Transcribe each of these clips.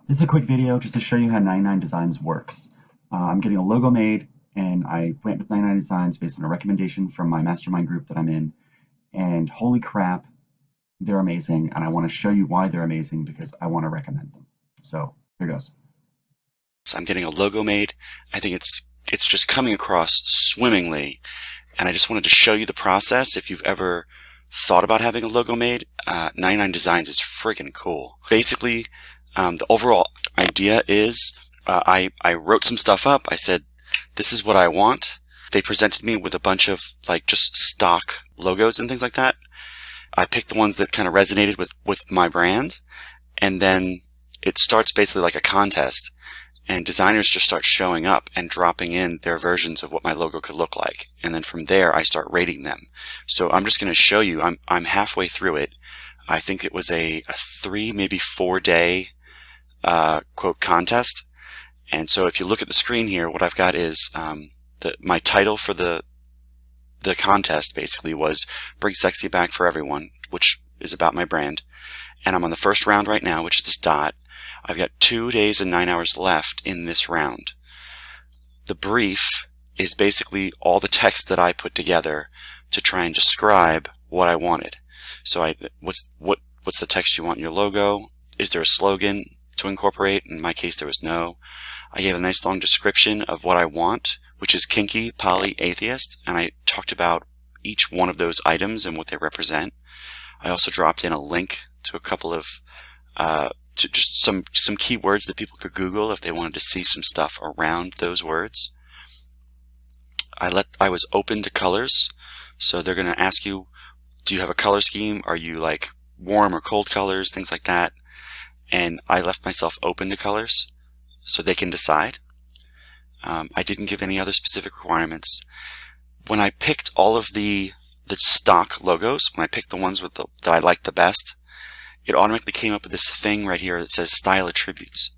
This is a quick video just to show you how 99designs works. I'm getting a logo made, and I went with 99designs based on a recommendation from my mastermind group that I'm in, and holy crap, they're amazing, and I want to show you why they're amazing because I want to recommend them. So here goes. So I'm getting a logo made. I think it's just coming across swimmingly, and I just wanted to show you the process. If you've ever thought about having a logo made, 99designs is freaking cool. Basically, the overall idea is I wrote some stuff up. I said, this is what I want. They presented me with a bunch of like just stock logos and things like that. I picked the ones that kind of resonated with my brand, and then it starts basically like a contest, and designers just start showing up and dropping in their versions of what my logo could look like, and then from there I start rating them. So I'm just going to show you. I'm halfway through it. I think it was a 3, maybe 4 day quote contest. And so if you look at the screen here, what I've got is my title for the contest basically was Bring Sexy Back for Everyone, which is about my brand. And I'm on the first round right now, which is this dot. I've got 2 days and 9 hours left in this round. The brief is basically all the text that I put together to try and describe what I wanted. So what's the text you want in your logo? Is there a slogan to incorporate? In my case, there was no. I gave a nice long description of what I want, which is Kinky Poly Atheist, and I talked about each one of those items and what they represent. I also dropped in a link to a couple of to just some keywords that people could Google if they wanted to see some stuff around those words. I was open to colors, so they're going to ask you, do you have a color scheme? Are you like warm or cold colors, things like that? And I left myself open to colors so they can decide. I didn't give any other specific requirements. When I picked all of the stock logos, when I picked the ones that I liked the best, it automatically came up with this thing right here that says style attributes.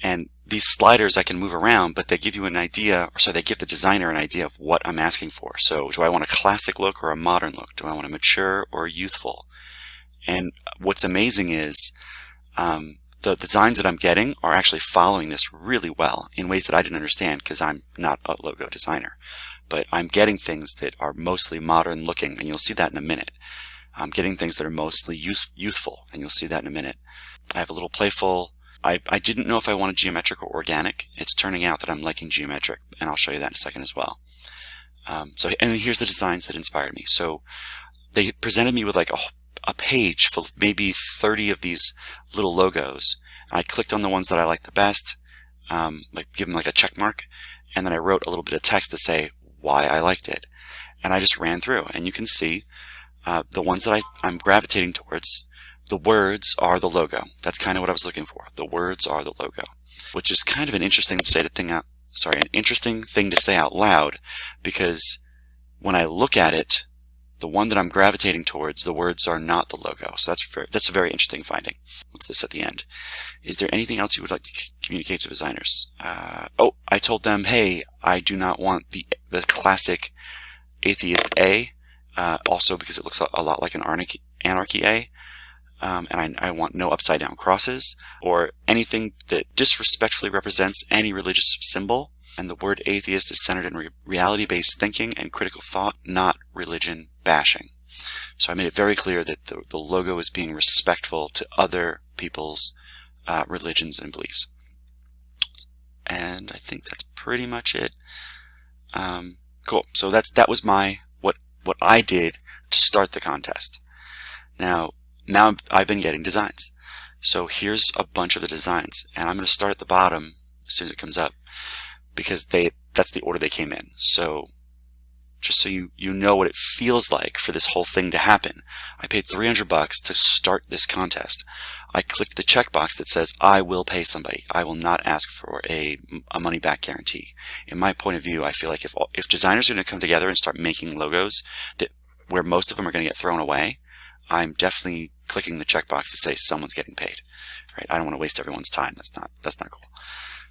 And these sliders I can move around, but they give you an idea, or so they give the designer an idea of what I'm asking for. So do I want a classic look or a modern look? Do I want a mature or youthful? And what's amazing is the designs that I'm getting are actually following this really well in ways that I didn't understand because I'm not a logo designer. But I'm getting things that are mostly modern looking, and you'll see that in a minute. I'm getting things that are mostly youthful, and you'll see that in a minute. I have a little playful. I didn't know if I wanted geometric or organic. It's turning out that I'm liking geometric, and I'll show you that in a second as well. And here's the designs that inspired me. So they presented me with like a page full of maybe 30 of these little logos. I clicked on the ones that I liked the best, like give them like a check mark, and then I wrote a little bit of text to say why I liked it. And I just ran through, and you can see the ones that I'm gravitating towards, the words are the logo. That's kind of what I was looking for. The words are the logo, which is kind of an interesting thing to say out loud, because when I look at it, the one that I'm gravitating towards, the words are not the logo. So that's a very interesting finding. What's this at the end? Is there anything else you would like to communicate to designers? I told them, hey, I do not want the classic atheist A, also because it looks a lot like an anarchy A. And I want no upside down crosses or anything that disrespectfully represents any religious symbol. And the word atheist is centered in reality-based thinking and critical thought, not religion bashing. So I made it very clear that the logo is being respectful to other people's religions and beliefs. And I think that's pretty much it. Cool. So that was what I did to start the contest. Now I've been getting designs. So here's a bunch of the designs, and I'm going to start at the bottom as soon as it comes up, because that's the order they came in. So just so you know what it feels like for this whole thing to happen, I paid $300 to start this contest. I clicked the checkbox that says I will pay somebody. I will not ask for a money back guarantee. In my point of view, I feel like if designers are going to come together and start making logos where most of them are going to get thrown away, I'm definitely clicking the checkbox to say someone's getting paid. Right? I don't want to waste everyone's time. That's not cool.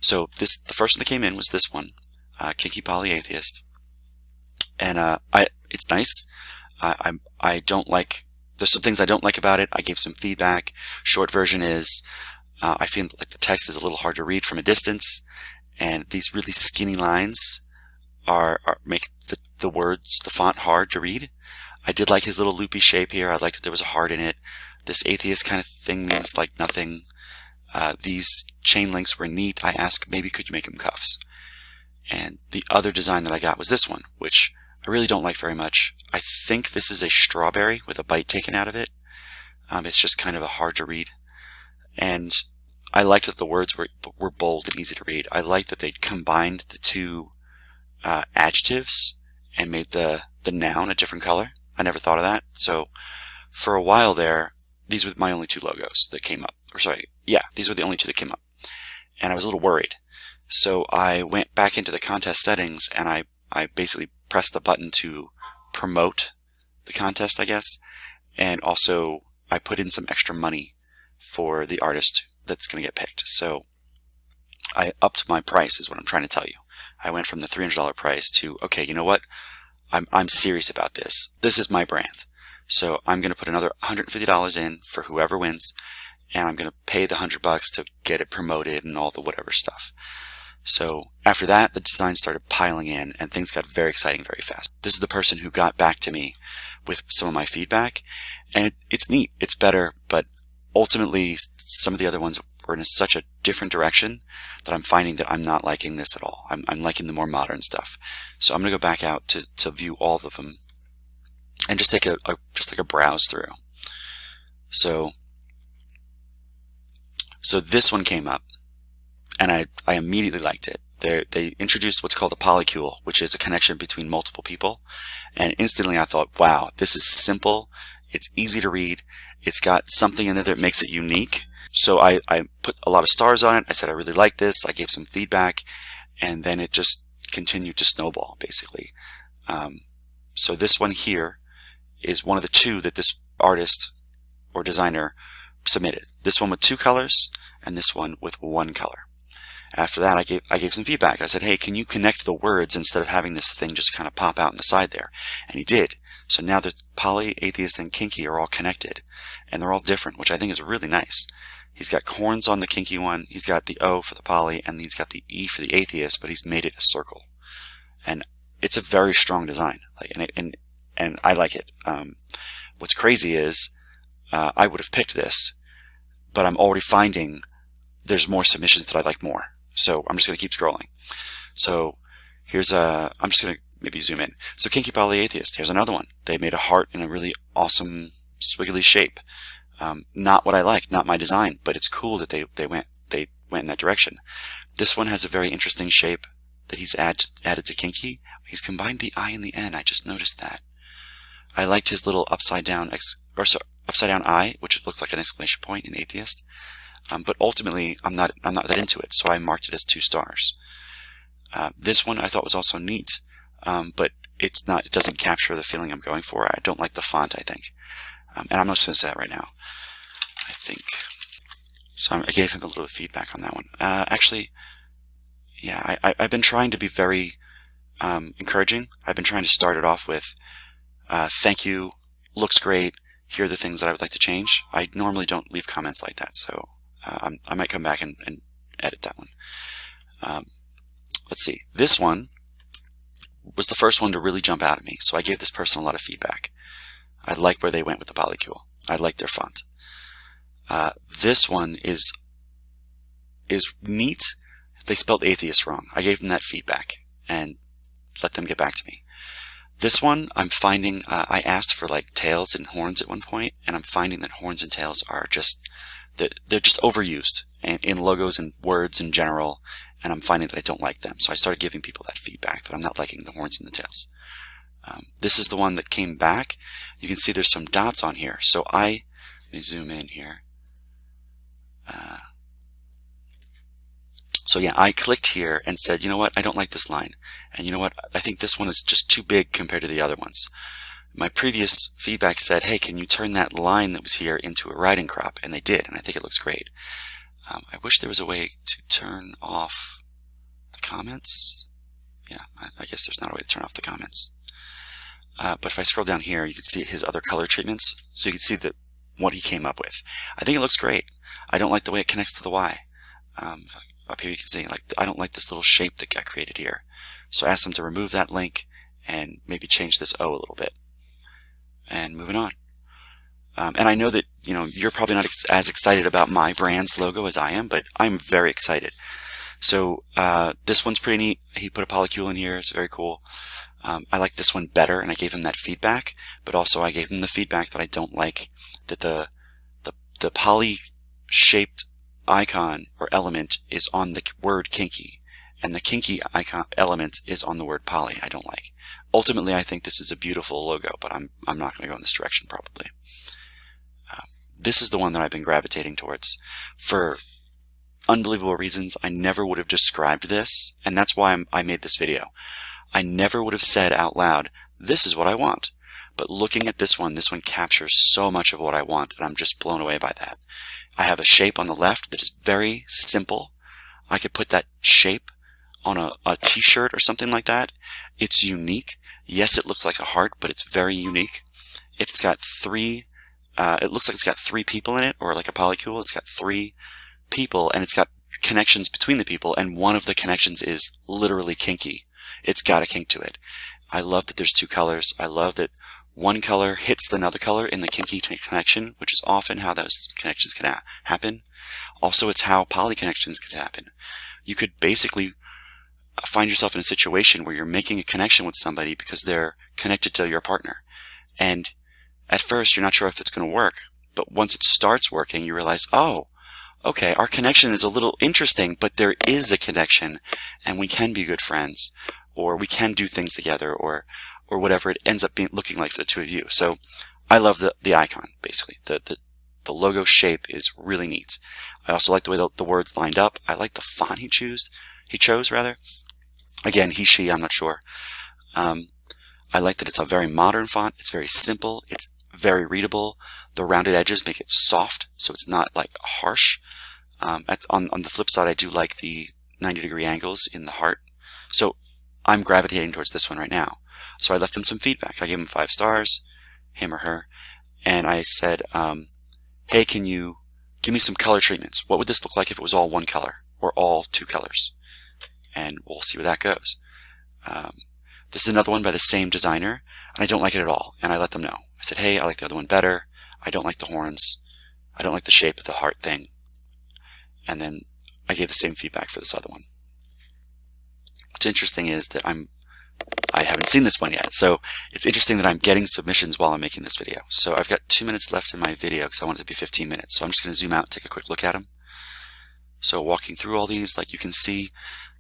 So the first one that came in was this one, Kinky Poly Atheist, and it's nice. I don't like. There's some things I don't like about it. I gave some feedback. Short version is, I feel like the text is a little hard to read from a distance, and these really skinny lines make the words, the font, hard to read. I did like his little loopy shape here. I liked that there was a heart in it. This atheist kind of thing means like nothing. These chain links were neat. I asked, maybe could you make them cuffs? And the other design that I got was this one, which I really don't like very much. I think this is a strawberry with a bite taken out of it. It's just kind of a hard to read. And I liked that the words were bold and easy to read. I liked that they combined the two adjectives and made the noun a different color. I never thought of that. So for a while there, these were my only two logos that came up. Or sorry, yeah, these were the only two that came up. And I was a little worried. So I went back into the contest settings and I basically pressed the button to promote the contest, I guess. And also I put in some extra money for the artist that's going to get picked. So I upped my price is what I'm trying to tell you. I went from the $300 price to, okay, you know what? I'm serious about this. This is my brand. So I'm going to put another $150 in for whoever wins, and I'm going to pay the $100 to get it promoted and all the whatever stuff. So after that, the designs started piling in and things got very exciting very fast. This is the person who got back to me with some of my feedback, and it's neat. It's better, but ultimately some of the other ones were in such a different direction that I'm finding that I'm not liking this at all. I'm liking the more modern stuff. So I'm going to go back out to view all of them and just take a browse through. So this one came up, and I immediately liked it. They introduced what's called a polycule, which is a connection between multiple people, and instantly I thought, wow, this is simple, it's easy to read, it's got something in there that makes it unique. So I put a lot of stars on it. I said I really like this. I gave some feedback, and then it just continued to snowball, basically. So this one here is one of the two that this artist or designer submitted. This one with 2 colors, and this one with 1 color. After that, I gave some feedback. I said, hey, can you connect the words instead of having this thing just kind of pop out on the side there? And he did. So now the Poly, Atheist, and Kinky are all connected, and they're all different, which I think is really nice. He's got corns on the Kinky one, he's got the O for the Poly, and he's got the E for the Atheist, but he's made it a circle. And it's a very strong design, and I like it. What's crazy is I would have picked this, but I'm already finding there's more submissions that I like more. So I'm just going to keep scrolling. So here's I'm just going to maybe zoom in. So Kinky Poly Atheist, here's another one. They made a heart in a really awesome swiggly shape. Not what I like, not my design, but it's cool that they went in that direction. This one has a very interesting shape that he's added to Kinky. He's combined the I and the N. I just noticed that. I liked his little upside down I, which looks like an exclamation point in Atheist. But ultimately, I'm not that into it, so I marked it as 2 stars. This one I thought was also neat, but it doesn't capture the feeling I'm going for. I don't like the font, I think. And I'm not just going to say that right now. I think. So I gave him a little bit of feedback on that one. Actually, yeah, I've been trying to be very encouraging. I've been trying to start it off with, thank you, looks great, here are the things that I would like to change. I normally don't leave comments like that, so I might come back and edit that one. Let's see. This one was the first one to really jump out at me, so I gave this person a lot of feedback. I like where they went with the polycule. I like their font. This one is neat. They spelled atheist wrong. I gave them that feedback and let them get back to me. This one, I'm finding, I asked for like tails and horns at one point, and I'm finding that horns and tails are just, they're just overused in logos and words in general, and I'm finding that I don't like them. So I started giving people that feedback that I'm not liking the horns and the tails. This is the one that came back. You can see there's some dots on here. So let me zoom in here. So yeah, I clicked here and said, you know what, I don't like this line. And you know what, I think this one is just too big compared to the other ones. My previous feedback said, hey, can you turn that line that was here into a writing crop? And they did, and I think it looks great. I wish there was a way to turn off the comments. Yeah, I guess there's not a way to turn off the comments. But if I scroll down here, you can see his other color treatments. So you can see what he came up with. I think it looks great. I don't like the way it connects to the Y. Up here you can see, like, I don't like this little shape that got created here. So I asked them to remove that link and maybe change this O a little bit. And moving on. And I know that, you're probably not as excited about my brand's logo as I am, but I'm very excited. So this one's pretty neat. He put a polycule in here. It's very cool. I like this one better, and I gave him that feedback, but also I gave him the feedback that I don't like that the poly-shaped icon or element is on the word kinky, and the kinky icon element is on the word poly. I don't like. Ultimately, I think this is a beautiful logo, but I'm not going to go in this direction probably. This is the one that I've been gravitating towards for unbelievable reasons. I never would have described this, and that's why I made this video. I never would have said out loud, this is what I want. But looking at this one captures so much of what I want, and I'm just blown away by that. I have a shape on the left that is very simple. I could put that shape on a t-shirt or something like that. It's unique. Yes, it looks like a heart, but it's very unique. It's got it looks like it's got 3 people in it, or like a polycule. It's got 3 people, and it's got connections between the people, and one of the connections is literally kinky. It's got a kink to it. I love that there's 2 colors. I love that one color hits another color in the kinky connection, which is often how those connections can happen. Also, it's how poly connections can happen. You could basically find yourself in a situation where you're making a connection with somebody because they're connected to your partner. And at first, you're not sure if it's going to work, but once it starts working, you realize, oh, okay, our connection is a little interesting, but there is a connection, and we can be good friends, or we can do things together, or whatever it ends up looking like for the 2 of you. So I love the icon, basically. The logo shape is really neat. I also like the way the words lined up. I like the font he chose. Again, he, she, I'm not sure. I like that it's a very modern font. It's very simple. It's very readable. The rounded edges make it soft, so it's not like harsh. On the flip side, I do like the 90-degree angles in the heart. So I'm gravitating towards this one right now. So I left him some feedback. I gave him 5 stars, him or her, and I said, hey, can you give me some color treatments? What would this look like if it was all one color or all 2 colors? And we'll see where that goes. This is another one by the same designer, and I don't like it at all, and I let them know. I said, hey, I like the other one better. I don't like the horns. I don't like the shape of the heart thing. And then I gave the same feedback for this other one. What's interesting is that I haven't seen this one yet, so it's interesting that I'm getting submissions while I'm making this video. So I've got 2 minutes left in my video because I want it to be 15 minutes. So I'm just going to zoom out and take a quick look at them. So walking through all these, like you can see,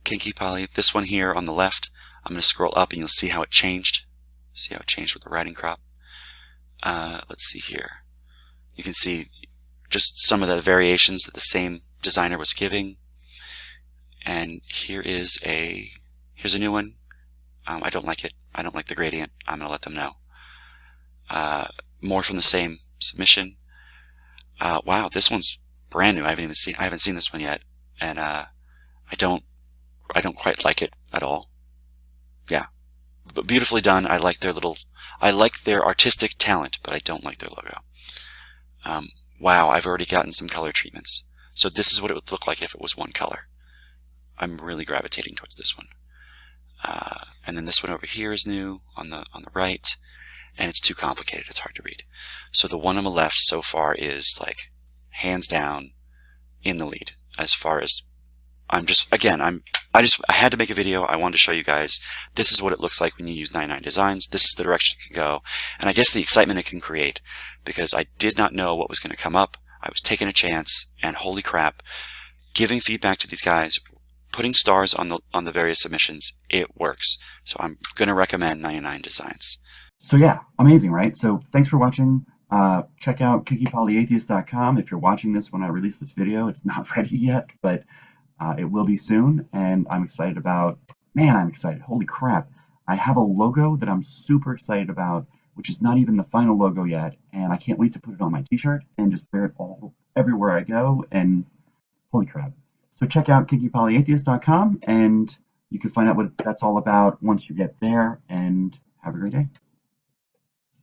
Kinky Poly, this one here on the left, I'm going to scroll up and you'll see how it changed. See how it changed with the writing crop. Let's see here. You can see just some of the variations that the same designer was giving. And here's a new one. I don't like it. I don't like the gradient. I'm going to let them know. More from the same submission. Wow, this one's brand new. I haven't seen this one yet, and I don't quite like it at all. Yeah, but beautifully done. I like their artistic talent, but I don't like their logo. Wow, I've already gotten some color treatments. So this is what it would look like if it was one color. I'm really gravitating towards this one. And then this one over here is new on the right, and it's too complicated. It's hard to read. So the one on the left so far is like hands down in the lead as far as I had to make a video. I wanted to show you guys this is what it looks like when you use 99designs. This is the direction it can go, and I guess the excitement it can create, because I did not know what was going to come up. I was taking a chance, and holy crap, giving feedback to these guys, putting stars on the various submissions, it works. So I'm going to recommend 99designs. So yeah, amazing, right? So thanks for watching. Check out kinkypolyatheist.com if you're watching this when I release this video. It's not ready yet, but it will be soon, and I'm excited about, I'm excited. Holy crap. I have a logo that I'm super excited about, which is not even the final logo yet, and I can't wait to put it on my t-shirt and just wear it everywhere I go, and holy crap. So check out kinkypolyatheist.com, and you can find out what that's all about once you get there, and have a great day.